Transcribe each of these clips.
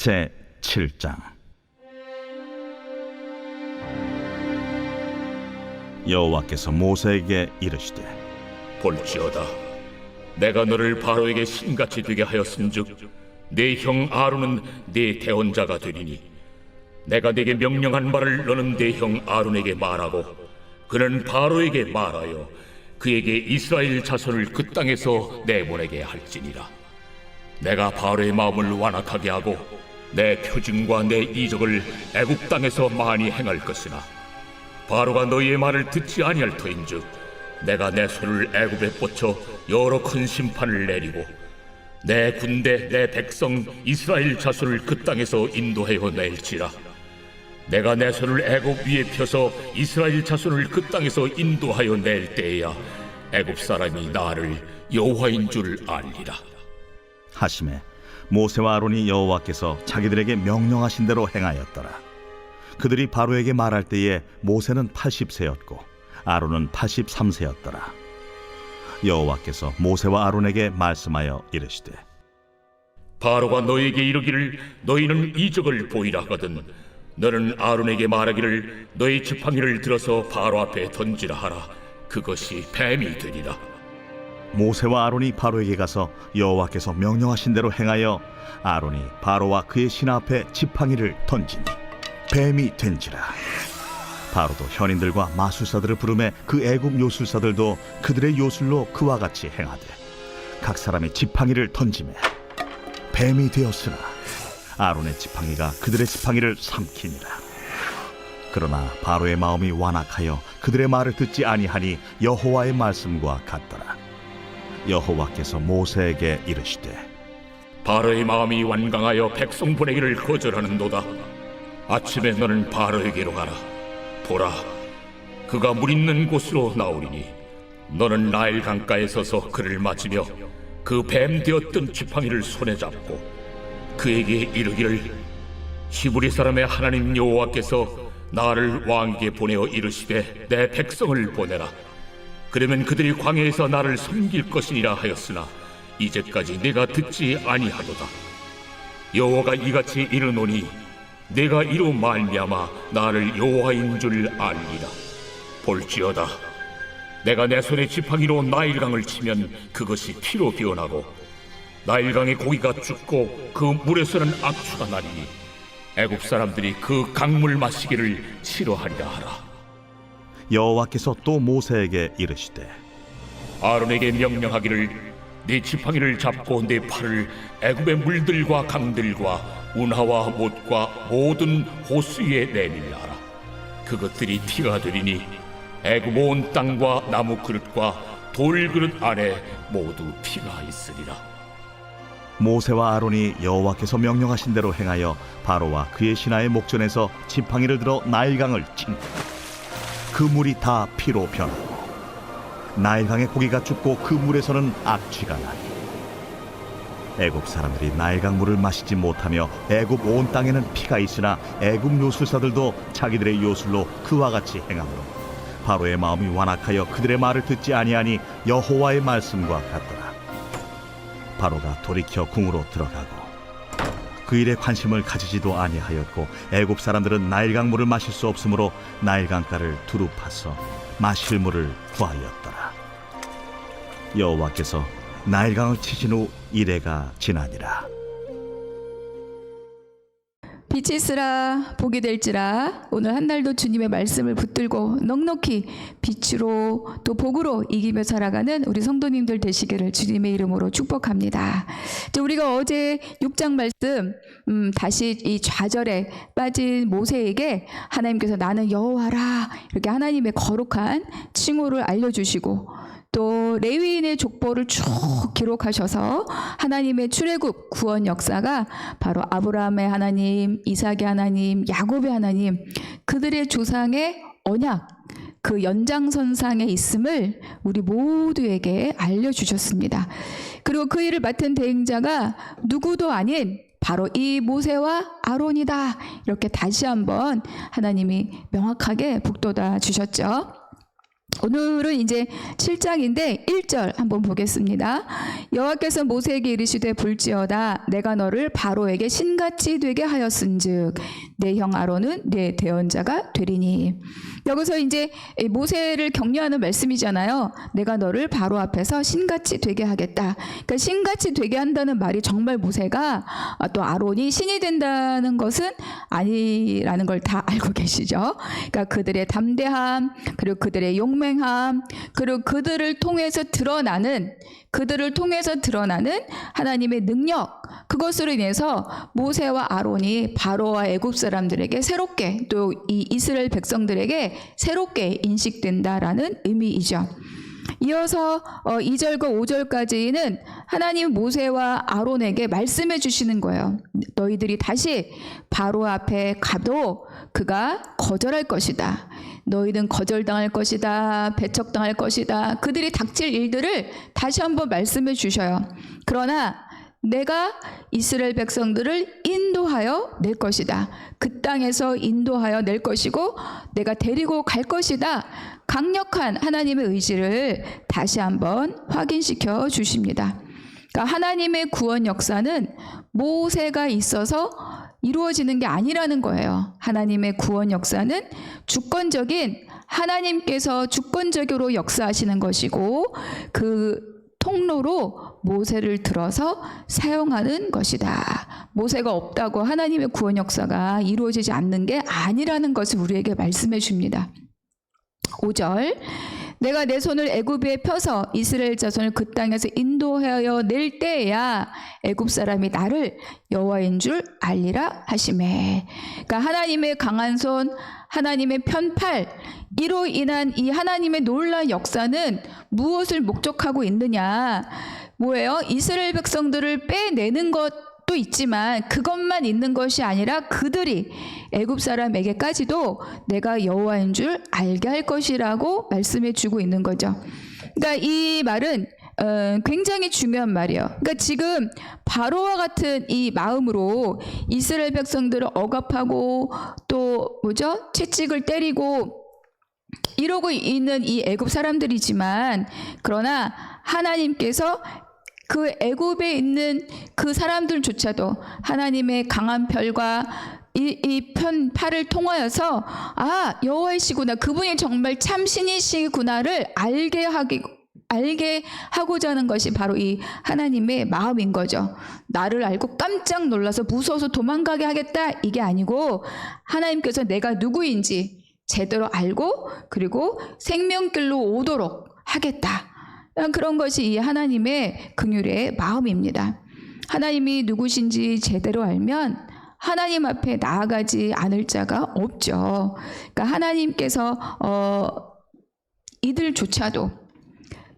제 7장. 여호와께서 모세에게 이르시되 볼지어다, 내가 너를 바로에게 신같이 되게 하였은즉 네 형 아론은 네 대언자가 되리니 내가 네게 명령한 말을 너는 네 형 아론에게 말하고 그는 바로에게 말하여 그에게 이스라엘 자손을 그 땅에서 내보내게 할지니라. 내가 바로의 마음을 완악하게 하고 내 표징과 내 이적을 애굽 땅에서 많이 행할 것이나 바로가 너희의 말을 듣지 아니할 터인즉 내가 내 손을 애굽에 뻗쳐 여러 큰 심판을 내리고 내 군대 내 백성 이스라엘 자손을 그 땅에서 인도하여 낼지라. 내가 내 손을 애굽 위에 펴서 이스라엘 자손을 그 땅에서 인도하여 낼 때에야 애굽 사람이 나를 여호와인 줄 알리라 하시매 모세와 아론이 여호와께서 자기들에게 명령하신 대로 행하였더라. 그들이 바로에게 말할 때에 모세는 80세였고 아론은 83세였더라. 여호와께서 모세와 아론에게 말씀하여 이르시되 바로가 너에게 이르기를 너희는 이적을 보이라 하거든 너는 아론에게 말하기를 너희 지팡이를 들어서 바로 앞에 던지라 하라. 그것이 뱀이 되리라. 모세와 아론이 바로에게 가서 여호와께서 명령하신 대로 행하여 아론이 바로와 그의 신하 앞에 지팡이를 던지니 뱀이 된지라. 바로도 현인들과 마술사들을 부르매 그 애국 요술사들도 그들의 요술로 그와 같이 행하되 각 사람이 지팡이를 던지매 뱀이 되었으나 아론의 지팡이가 그들의 지팡이를 삼키니라. 그러나 바로의 마음이 완악하여 그들의 말을 듣지 아니하니 여호와의 말씀과 같더라. 여호와께서 모세에게 이르시되 바로의 마음이 완강하여 백성 보내기를 거절하는도다. 아침에 너는 바로에게로 가라. 보라, 그가 물 있는 곳으로 나오리니 너는 나일 강가에 서서 그를 맞으며 그 뱀 되었던 지팡이를 손에 잡고 그에게 이르기를 히브리 사람의 하나님 여호와께서 나를 왕에게 보내어 이르시되 내 백성을 보내라. 그러면 그들이 광야에서 나를 섬길 것이니라 하였으나 이제까지 내가 듣지 아니하도다. 여호와가 이같이 이르노니 내가 이로 말미암아 나를 여호와인 줄 알리라. 볼지어다, 내가 내 손에 지팡이로 나일강을 치면 그것이 피로 변하고 나일강의 고기가 죽고 그 물에서는 악취가 나리니 애굽 사람들이 그 강물 마시기를 싫어하리라 하라. 여호와께서 또 모세에게 이르시되 아론에게 명령하기를 네 지팡이를 잡고 네 팔을 애굽의 물들과 강들과 운하와 못과 모든 호수 위에 내밀라 하라. 그것들이 피가 되리니 애굽 온 땅과 나무 그릇과 돌 그릇 안에 모두 피가 있으리라. 모세와 아론이 여호와께서 명령하신 대로 행하여 바로와 그의 신하의 목전에서 지팡이를 들어 나일강을 친 그 물이 다 피로 변하고 나일강의 고기가 죽고 그 물에서는 악취가 나니 애굽 사람들이 나일강 물을 마시지 못하며 애굽 온 땅에는 피가 있으나 애굽 요술사들도 자기들의 요술로 그와 같이 행하므로 바로의 마음이 완악하여 그들의 말을 듣지 아니하니 여호와의 말씀과 같더라. 바로가 돌이켜 궁으로 들어가고 그 일에 관심을 가지지도 아니하였고 애굽 사람들은 나일강 물을 마실 수 없으므로 나일강가를 두루 파서 마실 물을 구하였더라. 여호와께서 나일강을 치신 후 이레가 지나니라. 빛이 있으라 복이 될지라. 오늘 한 달도 주님의 말씀을 붙들고 넉넉히 빛으로 또 복으로 이기며 살아가는 우리 성도님들 되시기를 주님의 이름으로 축복합니다. 우리가 어제 6장 말씀 다시 이 좌절에 빠진 모세에게 하나님께서 나는 여호와라 이렇게 하나님의 거룩한 칭호를 알려주시고 또 레위인의 족보를 쭉 기록하셔서 하나님의 출애굽 구원 역사가 바로 아브라함의 하나님, 이삭의 하나님, 야곱의 하나님 그들의 조상의 언약 그 연장선상에 있음을 우리 모두에게 알려주셨습니다. 그리고 그 일을 맡은 대행자가 누구도 아닌 바로 이 모세와 아론이다 이렇게 다시 한번 하나님이 명확하게 북돋아 주셨죠. 오늘은 이제 7장인데 1절 한번 보겠습니다. 여호와께서 모세에게 이르시되 볼지어다 내가 너를 바로에게 신같이 되게 하였은즉 내 형 아론은 내 대언자가 되리니. 여기서 이제 모세를 격려하는 말씀이잖아요. 내가 너를 바로 앞에서 신같이 되게 하겠다. 그러니까 신같이 되게 한다는 말이 정말 모세가 또 아론이 신이 된다는 것은 아니라는 걸 다 알고 계시죠. 그러니까 그들의 담대함, 그리고 그들의 용맹함, 그리고 그들을 통해서 드러나는 하나님의 능력, 그것으로 인해서 모세와 아론이 바로와 애굽 사람들에게 새롭게, 또 이 이스라엘 백성들에게 새롭게 인식된다라는 의미이죠. 이어서 2절과 5절까지는 하나님 모세와 아론에게 말씀해 주시는 거예요. 너희들이 다시 바로 앞에 가도 그가 거절할 것이다. 너희는 거절당할 것이다. 배척당할 것이다. 그들이 닥칠 일들을 다시 한번 말씀해 주셔요. 그러나 내가 이스라엘 백성들을 인도하여 낼 것이다. 그 땅에서 인도하여 낼 것이고 내가 데리고 갈 것이다. 강력한 하나님의 의지를 다시 한번 확인시켜 주십니다. 그러니까 하나님의 구원 역사는 모세가 있어서 이루어지는 게 아니라는 거예요. 하나님의 구원 역사는 주권적인 하나님께서 주권적으로 역사하시는 것이고 그 통로로 모세를 들어서 사용하는 것이다. 모세가 없다고 하나님의 구원 역사가 이루어지지 않는 게 아니라는 것을 우리에게 말씀해 줍니다. 5절 내가 내 손을 애굽에 펴서 이스라엘 자손을 그 땅에서 인도하여 낼 때야 애굽 사람이 나를 여호와인 줄 알리라 하시매. 그러니까 하나님의 강한 손, 하나님의 편팔, 이로 인한 이 하나님의 놀라운 역사는 무엇을 목적하고 있느냐? 뭐예요? 이스라엘 백성들을 빼내는 것도 있지만 그것만 있는 것이 아니라 그들이 애굽 사람에게까지도 내가 여호와인 줄 알게 할 것이라고 말씀해 주고 있는 거죠. 그러니까 이 말은 굉장히 중요한 말이에요. 그러니까 지금 바로와 같은 이 마음으로 이스라엘 백성들을 억압하고 또 채찍을 때리고 이러고 있는 이 애굽 사람들이지만 그러나 하나님께서 그 애굽에 있는 그 사람들조차도 하나님의 강한 펠과 이 편팔을 통하여서 여호와이시구나, 그분이 정말 참 신이시구나를 알게 하고자 하는 것이 바로 이 하나님의 마음인 거죠. 나를 알고 깜짝 놀라서 무서워서 도망가게 하겠다, 이게 아니고 하나님께서 내가 누구인지 제대로 알고 그리고 생명길로 오도록 하겠다. 그런 것이 이 하나님의 긍휼의 마음입니다. 하나님이 누구신지 제대로 알면 하나님 앞에 나아가지 않을 자가 없죠. 그러니까 하나님께서 이들조차도,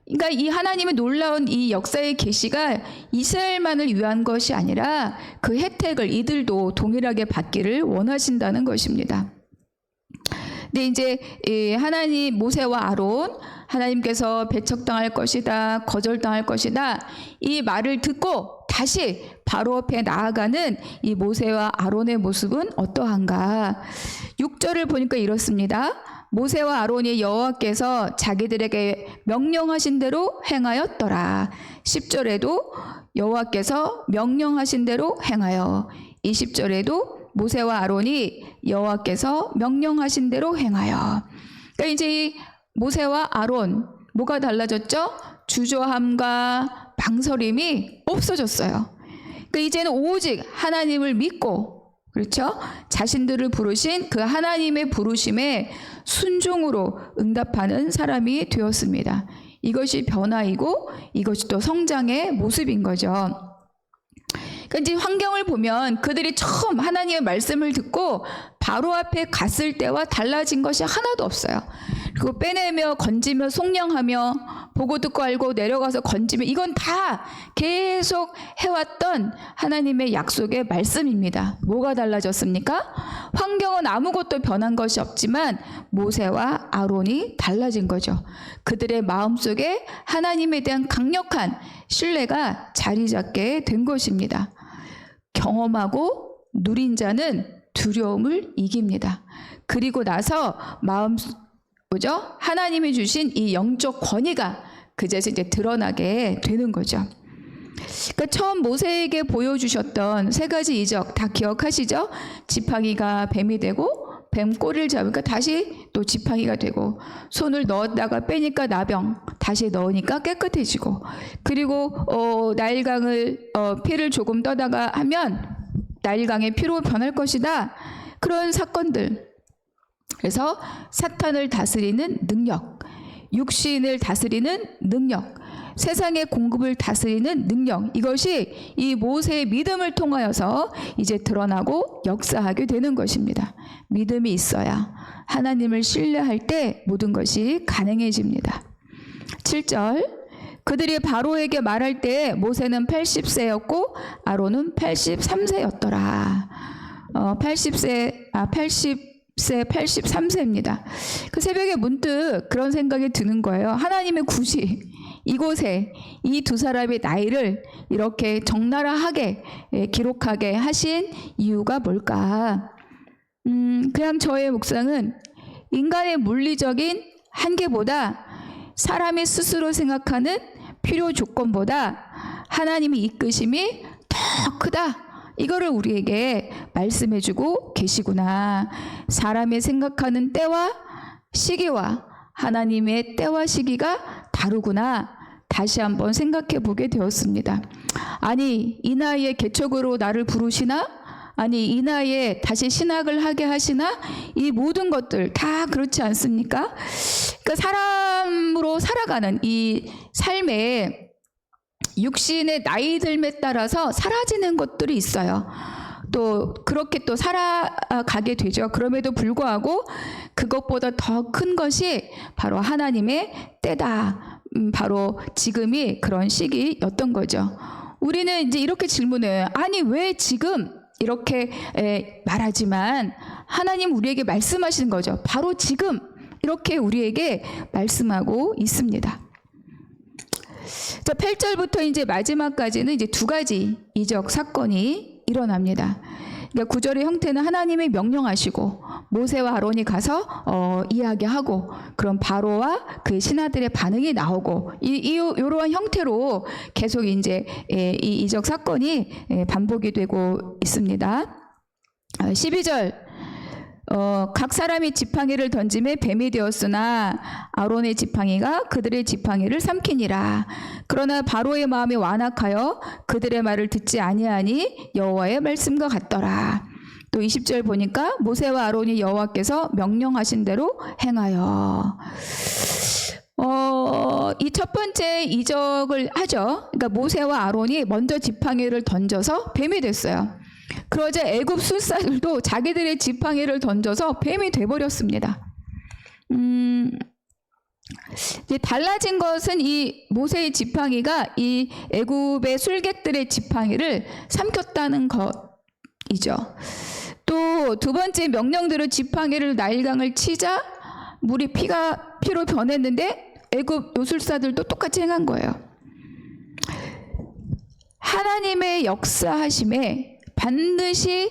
그러니까 이 하나님의 놀라운 이 역사의 계시가 이스라엘만을 위한 것이 아니라 그 혜택을 이들도 동일하게 받기를 원하신다는 것입니다. 근데 이제 하나님 모세와 아론, 하나님께서 배척당할 것이다, 거절당할 것이다, 이 말을 듣고 다시 바로 앞에 나아가는 이 모세와 아론의 모습은 어떠한가? 6절을 보니까 이렇습니다. 모세와 아론이 여호와께서 자기들에게 명령하신 대로 행하였더라. 10절에도 여호와께서 명령하신 대로 행하여, 20절에도 모세와 아론이 여호와께서 명령하신 대로 행하여. 그러니까 이제 모세와 아론 뭐가 달라졌죠? 주저함과 망설임이 없어졌어요. 그러니까 이제는 오직 하나님을 믿고, 그렇죠? 자신들을 부르신 그 하나님의 부르심에 순종으로 응답하는 사람이 되었습니다. 이것이 변화이고 이것이 또 성장의 모습인 거죠. 그러니까 이제 환경을 보면 그들이 처음 하나님의 말씀을 듣고 바로 앞에 갔을 때와 달라진 것이 하나도 없어요. 그리고 빼내며 건지며 속량하며 보고 듣고 알고 내려가서 건지며, 이건 다 계속 해왔던 하나님의 약속의 말씀입니다. 뭐가 달라졌습니까? 환경은 아무것도 변한 것이 없지만 모세와 아론이 달라진 거죠. 그들의 마음속에 하나님에 대한 강력한 신뢰가 자리 잡게 된 것입니다. 경험하고 누린 자는 두려움을 이깁니다. 그리고 나서 뭐죠? 하나님이 주신 이 영적 권위가 그제서 이제 드러나게 되는 거죠. 그러니까 처음 모세에게 보여주셨던 세 가지 이적 다 기억하시죠? 지팡이가 뱀이 되고 뱀 꼬리를 잡으니까 다시 또 지팡이가 되고 손을 넣었다가 빼니까 나병 다시 넣으니까 깨끗해지고 그리고 나일강을 피를 조금 떠다가 하면 나일강의 피로 변할 것이다. 그런 사건들. 그래서 사탄을 다스리는 능력, 육신을 다스리는 능력, 세상의 공급을 다스리는 능력, 이것이 이 모세의 믿음을 통하여서 이제 드러나고 역사하게 되는 것입니다. 믿음이 있어야 하나님을 신뢰할 때 모든 것이 가능해집니다. 7절, 그들이 바로에게 말할 때 모세는 80세였고 아론은 83세였더라. 83세입니다. 그 새벽에 문득 그런 생각이 드는 거예요. 하나님의 굳이 이곳에 이 두 사람의 나이를 이렇게 적나라하게 기록하게 하신 이유가 뭘까? 그냥 저의 묵상은 인간의 물리적인 한계보다 사람이 스스로 생각하는 필요 조건보다 하나님의 이끄심이 더 크다. 이거를 우리에게 말씀해주고 계시구나. 사람이 생각하는 때와 시기와 하나님의 때와 시기가 다르구나. 다시 한번 생각해 보게 되었습니다. 아니, 이 나이에 개척으로 나를 부르시나? 아니, 이 나이에 다시 신학을 하게 하시나? 이 모든 것들 다 그렇지 않습니까? 그러니까 사람으로 살아가는 이 삶에 육신의 나이 들에 따라서 사라지는 것들이 있어요. 또 그렇게 또 살아가게 되죠. 그럼에도 불구하고 그것보다 더 큰 것이 바로 하나님의 때다. 바로 지금이 그런 시기였던 거죠. 우리는 이제 이렇게 질문해요. 아니, 왜 지금 이렇게 말하지만 하나님 우리에게 말씀하시는 거죠. 바로 지금 이렇게 우리에게 말씀하고 있습니다. 자, 8절부터 이제 마지막까지는 이제 두 가지 이적 사건이 일어납니다. 그러니까 9절의 형태는 하나님이 명령하시고 모세와 아론이 가서 이야기하고 그럼 바로와 그 신하들의 반응이 나오고 이러한 형태로 계속 이제 이 이적 사건이 반복이 되고 있습니다. 12절 각 사람이 지팡이를 던짐에 뱀이 되었으나 아론의 지팡이가 그들의 지팡이를 삼키니라. 그러나 바로의 마음이 완악하여 그들의 말을 듣지 아니하니 여호와의 말씀과 같더라. 또 20절 보니까 모세와 아론이 여호와께서 명령하신 대로 행하여. 이 첫 번째 이적을 하죠. 그러니까 모세와 아론이 먼저 지팡이를 던져서 뱀이 됐어요. 그러자 애굽 술사들도 자기들의 지팡이를 던져서 뱀이 돼버렸습니다. 이제 달라진 것은 이 모세의 지팡이가 이 애굽의 술객들의 지팡이를 삼켰다는 것이죠. 또 두 번째 명령대로 지팡이를 나일강을 치자 물이 피로 변했는데 애굽 요술사들도 똑같이 행한 거예요. 하나님의 역사하심에 반드시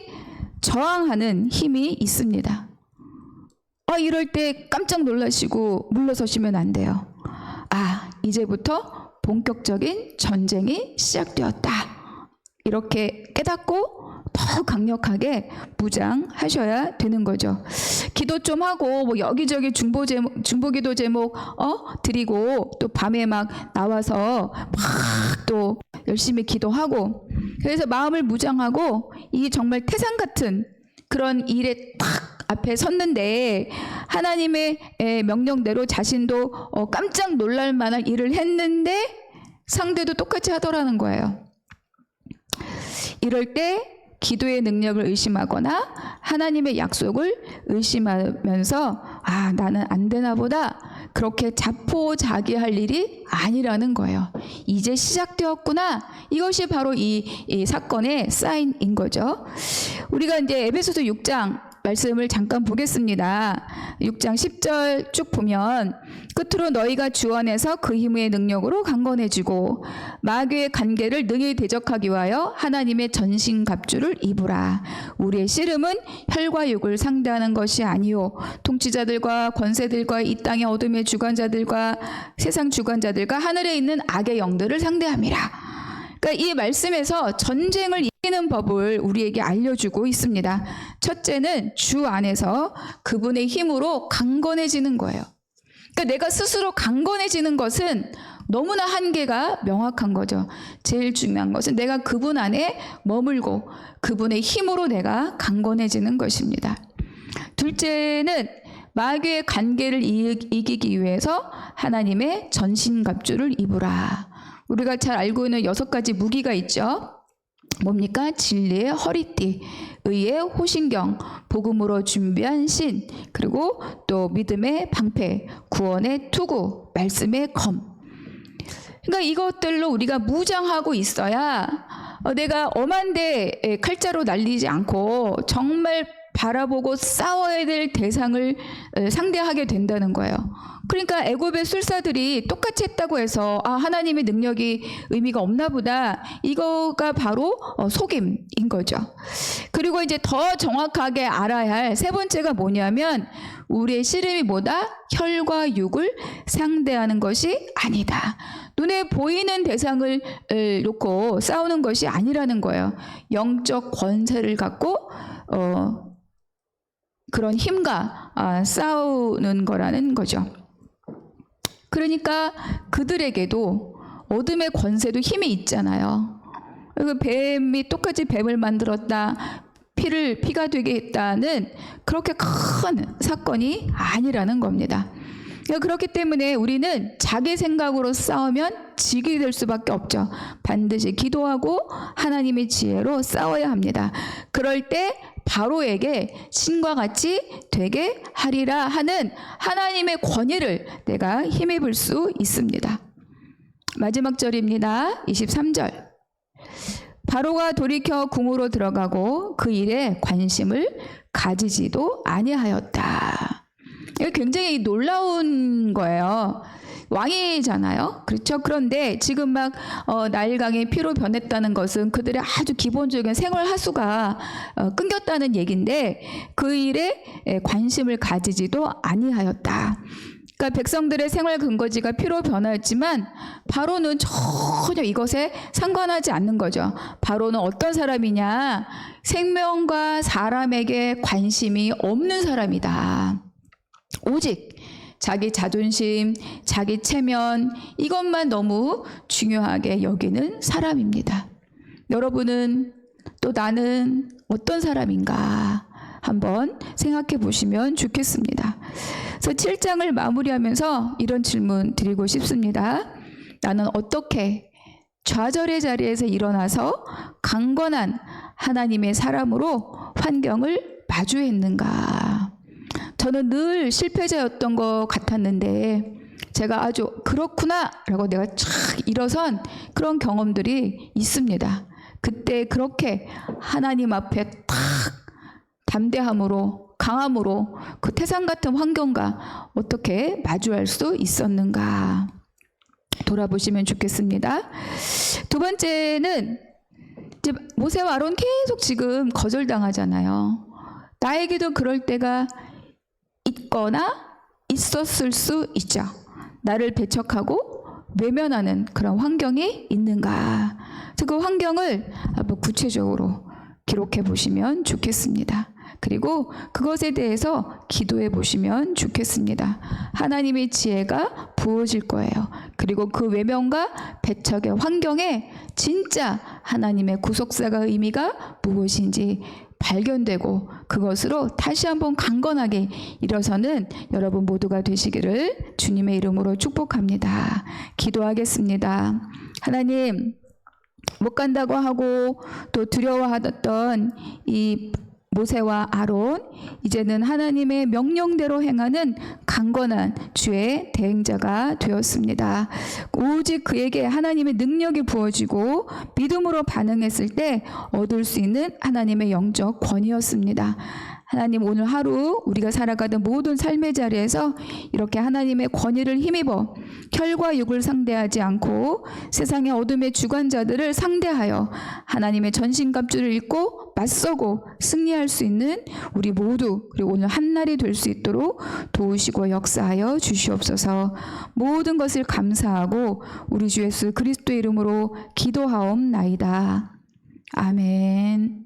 저항하는 힘이 있습니다. 이럴 때 깜짝 놀라시고 물러서시면 안 돼요. 이제부터 본격적인 전쟁이 시작되었다. 이렇게 깨닫고 더 강력하게 무장하셔야 되는 거죠. 기도 좀 하고 뭐 여기저기 중보기도 제목 드리고 또 밤에 막 나와서 막 또 열심히 기도하고 그래서 마음을 무장하고 이 정말 태산 같은 그런 일에 딱 앞에 섰는데 하나님의 명령대로 자신도 깜짝 놀랄 만한 일을 했는데 상대도 똑같이 하더라는 거예요. 이럴 때 기도의 능력을 의심하거나 하나님의 약속을 의심하면서 나는 안 되나 보다 그렇게 자포자기할 일이 아니라는 거예요. 이제 시작되었구나. 이것이 바로 이 사건의 사인인 거죠. 우리가 이제 에베소서 6장 말씀을 잠깐 보겠습니다. 6장 10절 쭉 보면 끝으로 너희가 주 안에서 그 힘의 능력으로 강건해지고 마귀의 관계를 능히 대적하기 위하여 하나님의 전신갑주를 입으라. 우리의 씨름은 혈과 육을 상대하는 것이 아니요 통치자들과 권세들과 이 땅의 어둠의 주관자들과 세상 주관자들과 하늘에 있는 악의 영들을 상대함이라. 그러니까 이 말씀에서 전쟁을 이기는 법을 우리에게 알려주고 있습니다. 첫째는 주 안에서 그분의 힘으로 강건해지는 거예요. 그러니까 내가 스스로 강건해지는 것은 너무나 한계가 명확한 거죠. 제일 중요한 것은 내가 그분 안에 머물고 그분의 힘으로 내가 강건해지는 것입니다. 둘째는 마귀의 관계를 이기기 위해서 하나님의 전신갑주를 입으라. 우리가 잘 알고 있는 6가지 무기가 있죠. 뭡니까? 진리의 허리띠, 의의 호신경, 복음으로 준비한 신, 그리고 또 믿음의 방패, 구원의 투구, 말씀의 검. 그러니까 이것들로 우리가 무장하고 있어야 내가 엄한데 칼자루 날리지 않고 정말 바라보고 싸워야 될 대상을 상대하게 된다는 거예요. 그러니까 애굽의 술사들이 똑같이 했다고 해서 하나님의 능력이 의미가 없나 보다. 이거가 바로 속임인 거죠. 그리고 이제 더 정확하게 알아야 할 세 번째가 뭐냐면 우리의 씨름이 뭐다? 혈과 육을 상대하는 것이 아니다. 눈에 보이는 대상을 놓고 싸우는 것이 아니라는 거예요. 영적 권세를 갖고 그런 힘과 싸우는 거라는 거죠. 그러니까 그들에게도 어둠의 권세도 힘이 있잖아요. 뱀이 똑같이 뱀을 만들었다, 피가 되게 했다는 그렇게 큰 사건이 아니라는 겁니다. 그렇기 때문에 우리는 자기 생각으로 싸우면 지게 될 수밖에 없죠. 반드시 기도하고 하나님의 지혜로 싸워야 합니다. 그럴 때 바로에게 신과 같이 되게 하리라 하는 하나님의 권위를 내가 힘입을 수 있습니다. 마지막 절입니다. 23절. 바로가 돌이켜 궁으로 들어가고 그 일에 관심을 가지지도 아니하였다. 이거 굉장히 놀라운 거예요. 왕이잖아요. 그렇죠? 그런데 지금 막 나일강의 피로 변했다는 것은 그들의 아주 기본적인 생활 하수가 끊겼다는 얘기인데 그 일에 관심을 가지지도 아니하였다. 그러니까 백성들의 생활 근거지가 피로 변화였지만 바로는 전혀 이것에 상관하지 않는 거죠. 바로는 어떤 사람이냐? 생명과 사람에게 관심이 없는 사람이다. 오직 자기 자존심, 자기 체면 이것만 너무 중요하게 여기는 사람입니다. 여러분은 또 나는 어떤 사람인가 한번 생각해 보시면 좋겠습니다. 그래서 7장을 마무리하면서 이런 질문 드리고 싶습니다. 나는 어떻게 좌절의 자리에서 일어나서 강건한 하나님의 사람으로 환경을 마주했는가? 저는 늘 실패자였던 것 같았는데 제가 아주 그렇구나 라고 내가 쫙 일어선 그런 경험들이 있습니다. 그때 그렇게 하나님 앞에 탁 담대함으로 강함으로 그 태산 같은 환경과 어떻게 마주할 수 있었는가 돌아보시면 좋겠습니다. 두 번째는 이제 모세와 아론 계속 지금 거절당하잖아요. 나에게도 그럴 때가 있거나 있었을 수 있죠. 나를 배척하고 외면하는 그런 환경이 있는가. 그래서 그 환경을 한번 구체적으로 기록해 보시면 좋겠습니다. 그리고 그것에 대해서 기도해 보시면 좋겠습니다. 하나님의 지혜가 부어질 거예요. 그리고 그 외면과 배척의 환경에 진짜 하나님의 구속사가 의미가 무엇인지 발견되고 그것으로 다시 한번 강건하게 일어서는 여러분 모두가 되시기를 주님의 이름으로 축복합니다. 기도하겠습니다. 하나님, 못 간다고 하고 또 두려워하던 이 모세와 아론, 이제는 하나님의 명령대로 행하는 강건한 주의 대행자가 되었습니다. 오직 그에게 하나님의 능력이 부어지고 믿음으로 반응했을 때 얻을 수 있는 하나님의 영적 권위였습니다. 하나님, 오늘 하루 우리가 살아가던 모든 삶의 자리에서 이렇게 하나님의 권위를 힘입어 혈과 육을 상대하지 않고 세상의 어둠의 주관자들을 상대하여 하나님의 전신갑주를 입고 맞서고 승리할 수 있는 우리 모두, 그리고 오늘 한날이 될 수 있도록 도우시고 역사하여 주시옵소서. 모든 것을 감사하고 우리 주 예수 그리스도의 이름으로 기도하옵나이다. 아멘.